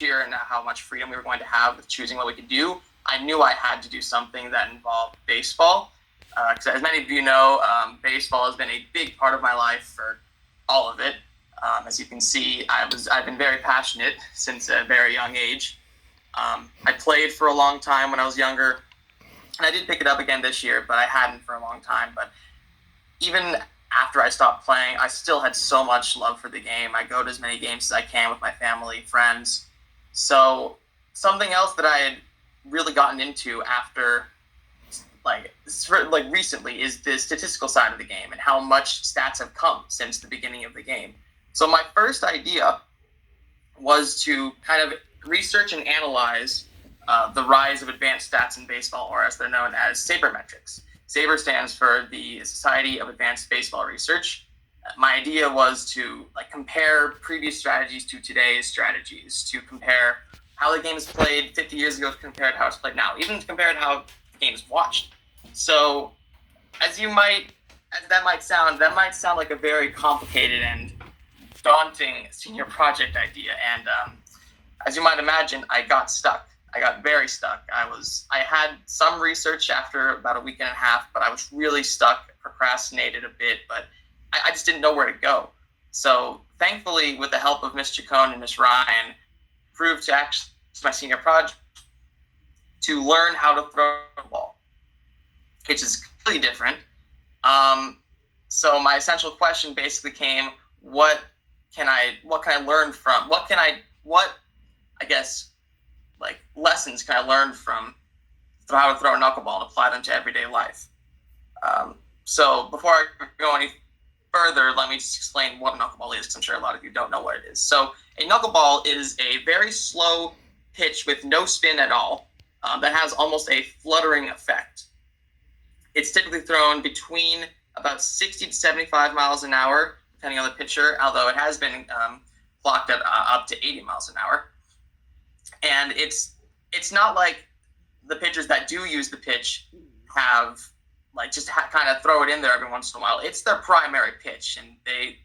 year and how much freedom we were going to have with choosing what we could do, I knew I had to do something that involved baseball. Because as many of you know, baseball has been a big part of my life for all of it. As you can see, I've been very passionate since a very young age. I played for a long time when I was younger, and I did pick it up again this year, but I hadn't for a long time. But even after I stopped playing, I still had so much love for the game. I go to as many games as I can with my family, friends. So something else that I had really gotten into after recently is the statistical side of the game and how much stats have come since the beginning of the game. So my first idea was to kind of research and analyze the rise of advanced stats in baseball, or as they're known as sabermetrics. SABR stands for the Society of Advanced Baseball Research. My idea was to compare previous strategies to today's strategies, to compare how the game is played 50 years ago compared to how it's played now, even compared to how the game is watched. So, as that might sound like a very complicated and daunting senior project idea. And as you might imagine, I got stuck. I got very stuck. I had some research after about a week and a half, but I was really stuck, procrastinated a bit, but I just didn't know where to go. So thankfully, with the help of Miss Chacon and Miss Ryan, proved to actually my senior project to learn how to throw a ball, which is completely different. So my essential question basically came: what can I learn from? Lessons can I learn from how to throw a knuckleball and apply them to everyday life? So before I go any further, let me just explain what a knuckleball is, because I'm sure a lot of you don't know what it is. So a knuckleball is a very slow pitch with no spin at all that has almost a fluttering effect. It's typically thrown between about 60 to 75 miles an hour, depending on the pitcher, although it has been clocked at up to 80 miles an hour. And it's not like the pitchers that do use the pitch have kind of throw it in there every once in a while. It's their primary pitch, and they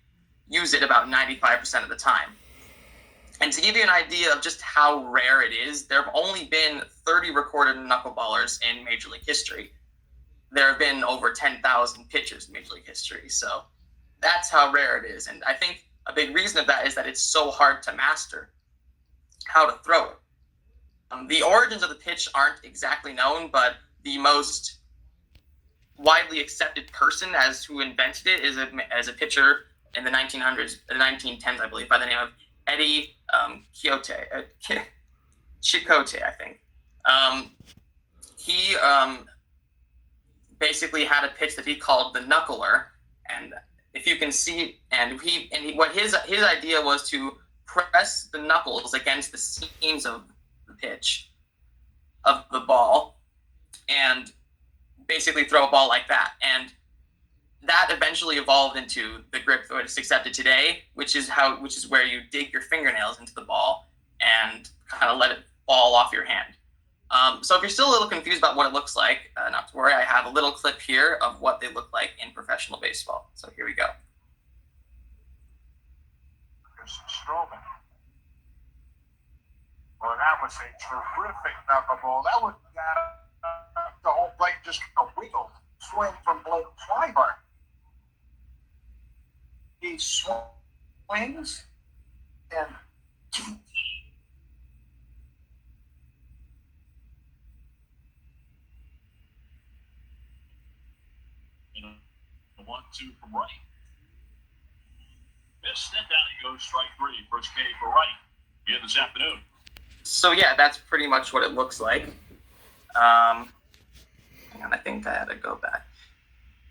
use it about 95% of the time. And to give you an idea of just how rare it is, there have only been 30 recorded knuckleballers in Major League history. There have been over 10,000 pitchers in Major League history. So that's how rare it is. And I think a big reason of that is that it's so hard to master how to throw it. The origins of the pitch aren't exactly known, but the most widely accepted person as who invented it is a pitcher in the 1900s, the 1910s, I believe, by the name of Eddie Chicote, I think. He basically had a pitch that he called the knuckler, and if you can see, what his idea was to press the knuckles against the seams of the pitch of the ball, and basically throw a ball like that. And that eventually evolved into the grip that is accepted today, which is where you dig your fingernails into the ball and kind of let it fall off your hand. So if you're still a little confused about what it looks like, not to worry, I have a little clip here of what they look like in professional baseball. So here we go. Strowman. Well, that was a terrific knuckleball. That was the whole blade just a wheel swing from Blake Schreiber. He swings and the 1-2 from right. Missed it. Down he goes, strike three. First K for right again this afternoon. So yeah, that's pretty much what it looks like. Hang on, I think I had to go back.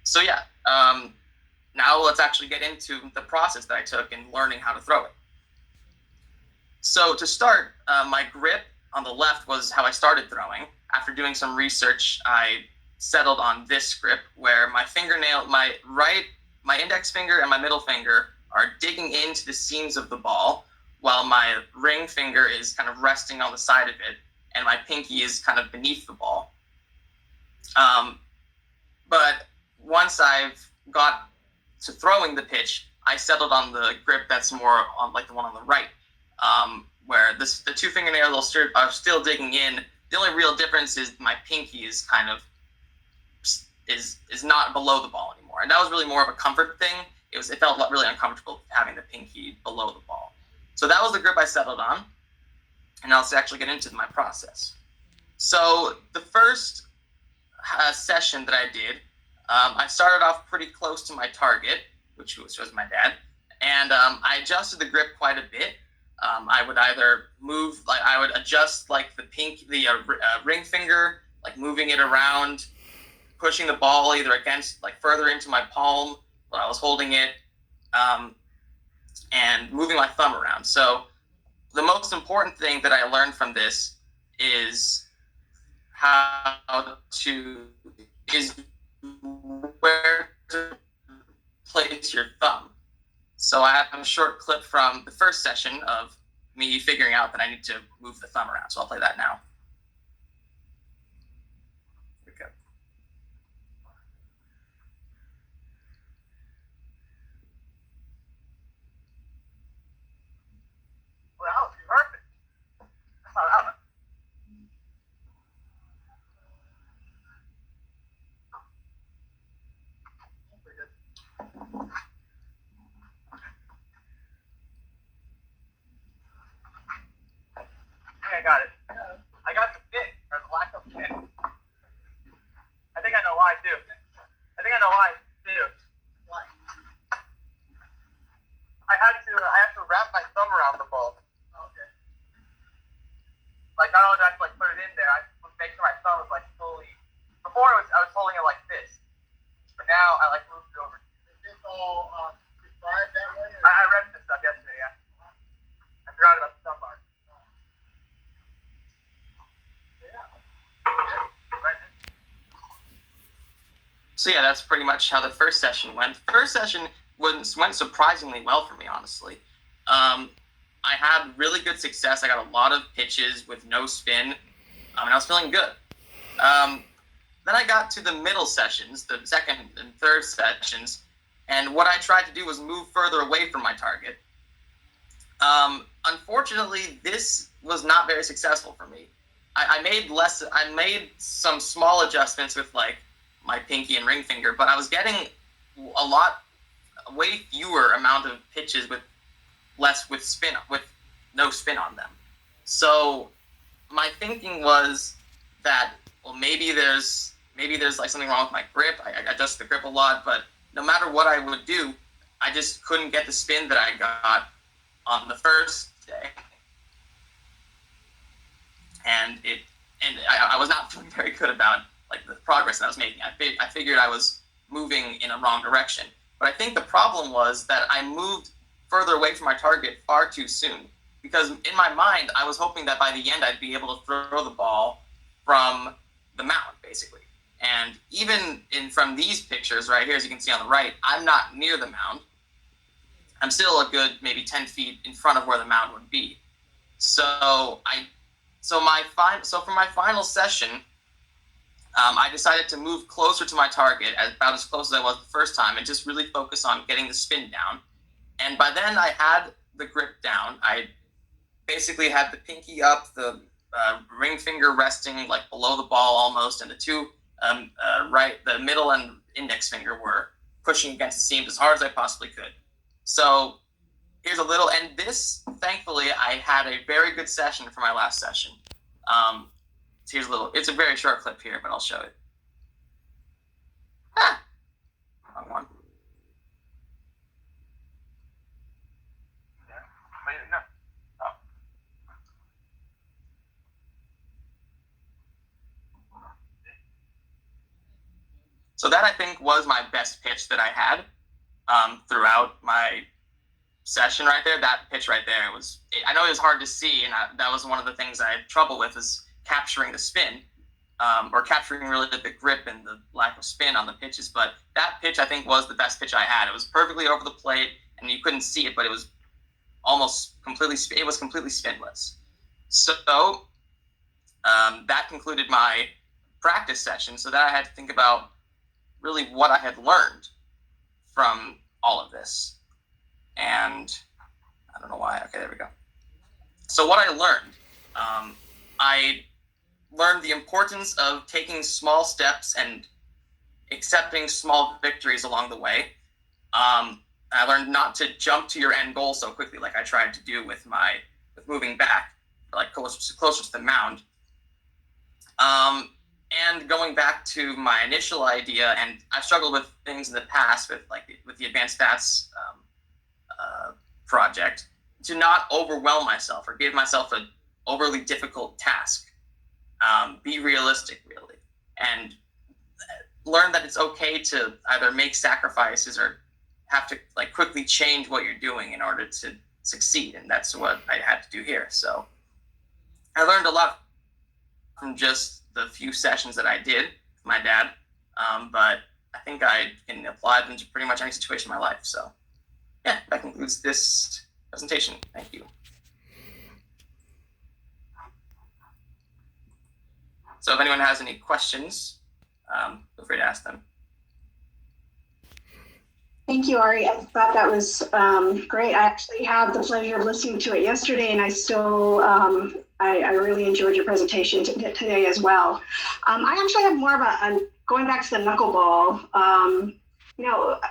So yeah, now let's actually get into the process that I took in learning how to throw it. So to start, my grip on the left was how I started throwing. After doing some research, I settled on this grip where my index finger and my middle finger are digging into the seams of the ball, while my ring finger is kind of resting on the side of it, and my pinky is kind of beneath the ball. But once I've got to throwing the pitch, I settled on the grip that's more on like the one on the right. where the two fingernails are still digging in. The only real difference is my pinky is kind of is not below the ball anymore, and that was really more of a comfort thing. It felt really uncomfortable having the pinky below the ball. So that was the grip I settled on, and now let's actually get into my process. So the first session that I did, I started off pretty close to my target, which was my dad, and I adjusted the grip quite a bit. I would either I would adjust the ring finger, like moving it around, pushing the ball either against, further into my palm while I was holding it, and moving my thumb around. So the most important thing that I learned from this is where to place your thumb. So I have a short clip from the first session of me figuring out that I need to move the thumb around. So I'll play that now. Here we go. Well, that was perfect. I got it. I got the fit, or the lack of fit. I think I know why too. I had to wrap my thumb around the ball. Okay. Not only did I have to put it in there, I would make sure my thumb was fully. Before I was holding it like this, but now I moved it over. Is this all prescribed that way? I read this stuff yesterday. Yeah. I forgot about the thumb bar. So yeah, that's pretty much how the first session went. The first session went surprisingly well for me, honestly. I had really good success. I got a lot of pitches with no spin, and I was feeling good. Then I got to the middle sessions, the second and third sessions, and what I tried to do was move further away from my target. Unfortunately, this was not very successful for me. I made some small adjustments with my pinky and ring finger, but I was getting way fewer amount of pitches with no spin on them. So my thinking was that, well, maybe there's something wrong with my grip. I adjust the grip a lot, but no matter what I would do, I just couldn't get the spin that I got on the first day. And I was not feeling very good about the progress that I was making. I figured I was moving in a wrong direction. But I think the problem was that I moved further away from my target far too soon. Because in my mind, I was hoping that by the end I'd be able to throw the ball from the mound, basically. And even from these pictures right here, as you can see on the right, I'm not near the mound. I'm still a good maybe 10 feet in front of where the mound would be. So for my final session, I decided to move closer to my target, about as close as I was the first time, and just really focus on getting the spin down. And by then, I had the grip down. I basically had the pinky up, the ring finger resting below the ball almost, and the two the middle and index finger were pushing against the seams as hard as I possibly could. So here's a little, and this, thankfully, I had a very good session for my last session. Here's a little, it's a very short clip here, but I'll show it. Wrong one. So that, I think, was my best pitch that I had throughout my session right there. That pitch right there I know it was hard to see, and that was one of the things I had trouble with, is capturing the spin, or capturing really the grip and the lack of spin on the pitches. But that pitch, I think, was the best pitch I had. It was perfectly over the plate, and you couldn't see it, but it was completely spinless. So that concluded my practice session. So that I had to think about really what I had learned from all of this. And I don't know why. Okay, there we go. So what I learned the importance of taking small steps and accepting small victories along the way. I learned not to jump to your end goal so quickly, like I tried to do with moving back, like closer to the mound. And going back to my initial idea, and I've struggled with things in the past with the advanced stats project, to not overwhelm myself or give myself an overly difficult task. Be realistic, really, and learn that it's okay to either make sacrifices or have to like quickly change what you're doing in order to succeed, and that's what I had to do here. So I learned a lot from just the few sessions that I did with my dad, but I think I can apply them to pretty much any situation in my life. So yeah, that concludes this presentation. Thank you. So if anyone has any questions, feel free to ask them. Thank you, Ari. I thought that was great. I actually had the pleasure of listening to it yesterday, and I still, I really enjoyed your presentation today as well. I actually have more of going back to the knuckleball,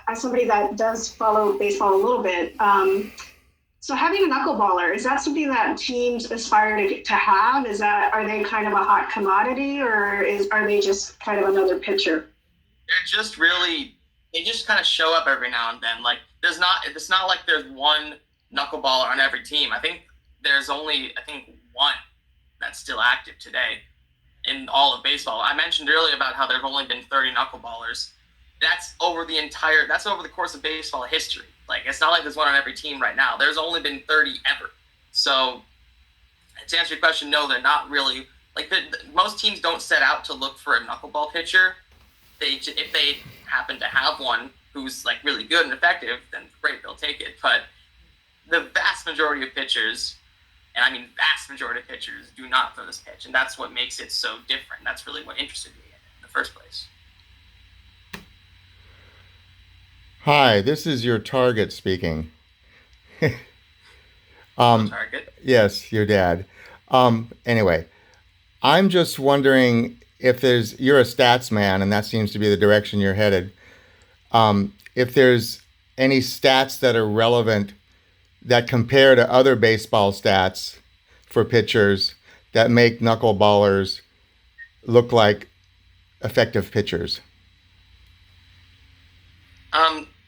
as somebody that does follow baseball a little bit, so having a knuckleballer, is that something that teams aspire to have? Are they kind of a hot commodity, or are they just kind of another pitcher? They just kind of show up every now and then. Like it's not like there's one knuckleballer on every team. I think there's only one that's still active today in all of baseball. I mentioned earlier about how there've only been 30 knucklebballers. That's over the course of baseball history. Like it's not like there's one on every team right now. There's only been 30 ever. So to answer your question, no, they're not really like most teams don't set out to look for a knuckleball pitcher. If they happen to have one who's like really good and effective, then great, they'll take it. But the vast majority of pitchers, and I mean vast majority of pitchers, do not throw this pitch, and that's what makes it so different. That's really what interested me in the first place. Hi, this is your target speaking. Target? Yes, your dad. Anyway, I'm just wondering if you're a stats man, and that seems to be the direction you're headed. If there's any stats that are relevant that compare to other baseball stats for pitchers that make knuckleballers look like effective pitchers.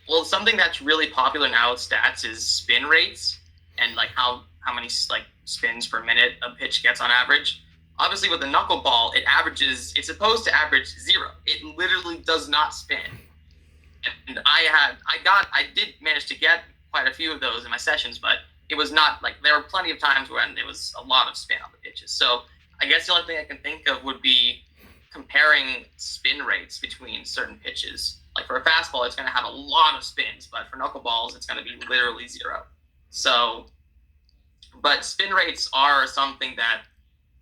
Well, something that's really popular now with stats is spin rates and like how many like spins per minute a pitch gets on average. Obviously, with the knuckleball, it's supposed to average 0. It literally does not spin. And I did manage to get quite a few of those in my sessions, but it was not like there were plenty of times when there was a lot of spin on the pitches. So I guess the only thing I can think of would be comparing spin rates between certain pitches. Like for a fastball, it's going to have a lot of spins, but for knuckleballs, it's going to be literally 0. So, but spin rates are something that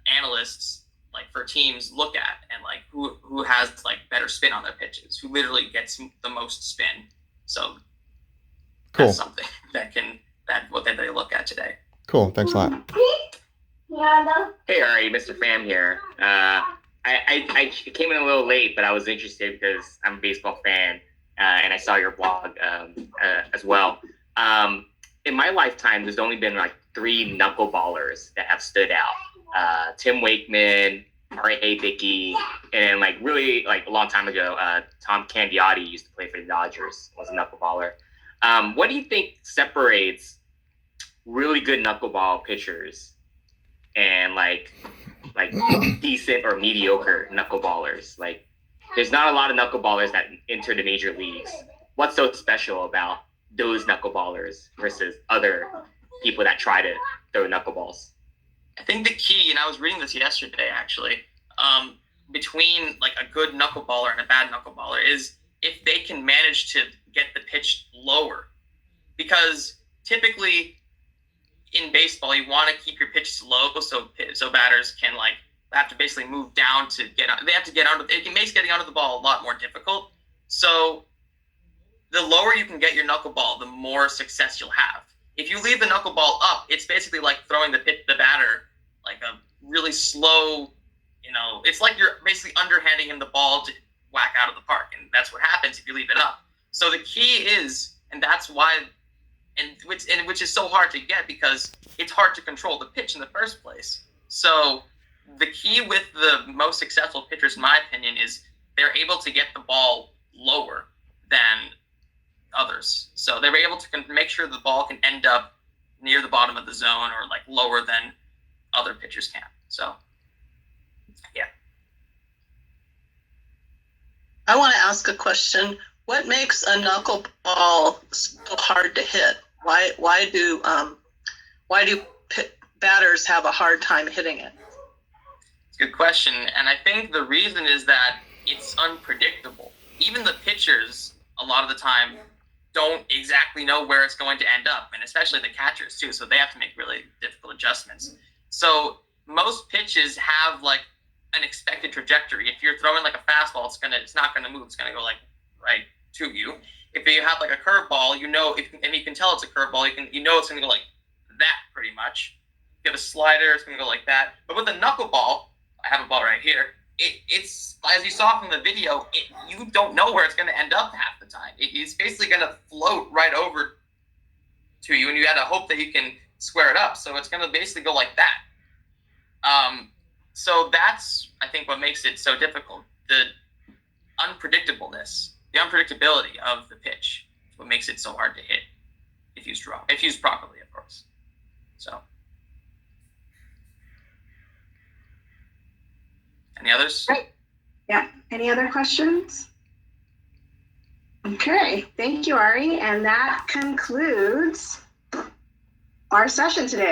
analysts like for teams look at, and like who has like better spin on their pitches, who literally gets the most spin. So cool. That's something that they look at today. Cool. Thanks a lot. Hey Ari, Mr. Pham here. I came in a little late, but I was interested because I'm a baseball fan, and I saw your blog as well. In my lifetime, there's only been like 3 knuckleballers that have stood out. Tim Wakeman, R.A. Dickey, and then like really like a long time ago, Tom Candiotti used to play for the Dodgers, was a knuckleballer. What do you think separates really good knuckleball pitchers and like decent or mediocre knuckleballers? Like there's not a lot of knuckleballers that enter the major leagues. What's so special about those knuckleballers versus other people that try to throw knuckleballs? I think the key, and I was reading this yesterday actually, between like a good knuckleballer and a bad knuckleballer is if they can manage to get the pitch lower. Because typically in baseball, you want to keep your pitches low so batters can like have to basically move down to get out. They have to get under. It makes getting onto the ball a lot more difficult. So the lower you can get your knuckleball, the more success you'll have. If you leave the knuckleball up, it's basically like throwing the batter like a really slow, it's like you're basically underhanding him the ball to whack out of the park, and that's what happens if you leave it up. So the key is, and that's why, which is so hard to get because it's hard to control the pitch in the first place. So the key with the most successful pitchers, in my opinion, is they're able to get the ball lower than others. So they were able to make sure the ball can end up near the bottom of the zone or like lower than other pitchers can. So, yeah. I want to ask a question. What makes a knuckleball so hard to hit? Why do batters have a hard time hitting it? It's a good question, and I think the reason is that it's unpredictable. Even the pitchers, a lot of the time, don't exactly know where it's going to end up, and especially the catchers too. So they have to make really difficult adjustments. So most pitches have like an expected trajectory. If you're throwing like a fastball, it's not gonna move. It's gonna go like right to you. If you have like a curveball, and you can tell it's a curveball. It's gonna go like that pretty much. If you have a slider, it's gonna go like that. But with a knuckleball, I have a ball right here. It's as you saw from the video, you don't know where it's going to end up half the time. It's basically going to float right over to you, and you got to hope that you can square it up. So it's going to basically go like that. So that's, I think, what makes it so difficult. The unpredictableness, the unpredictability of the pitch is what makes it so hard to hit if used properly, of course. So. Any others? Great. Yeah. Any other questions? Okay. Thank you, Ari. And that concludes our session today.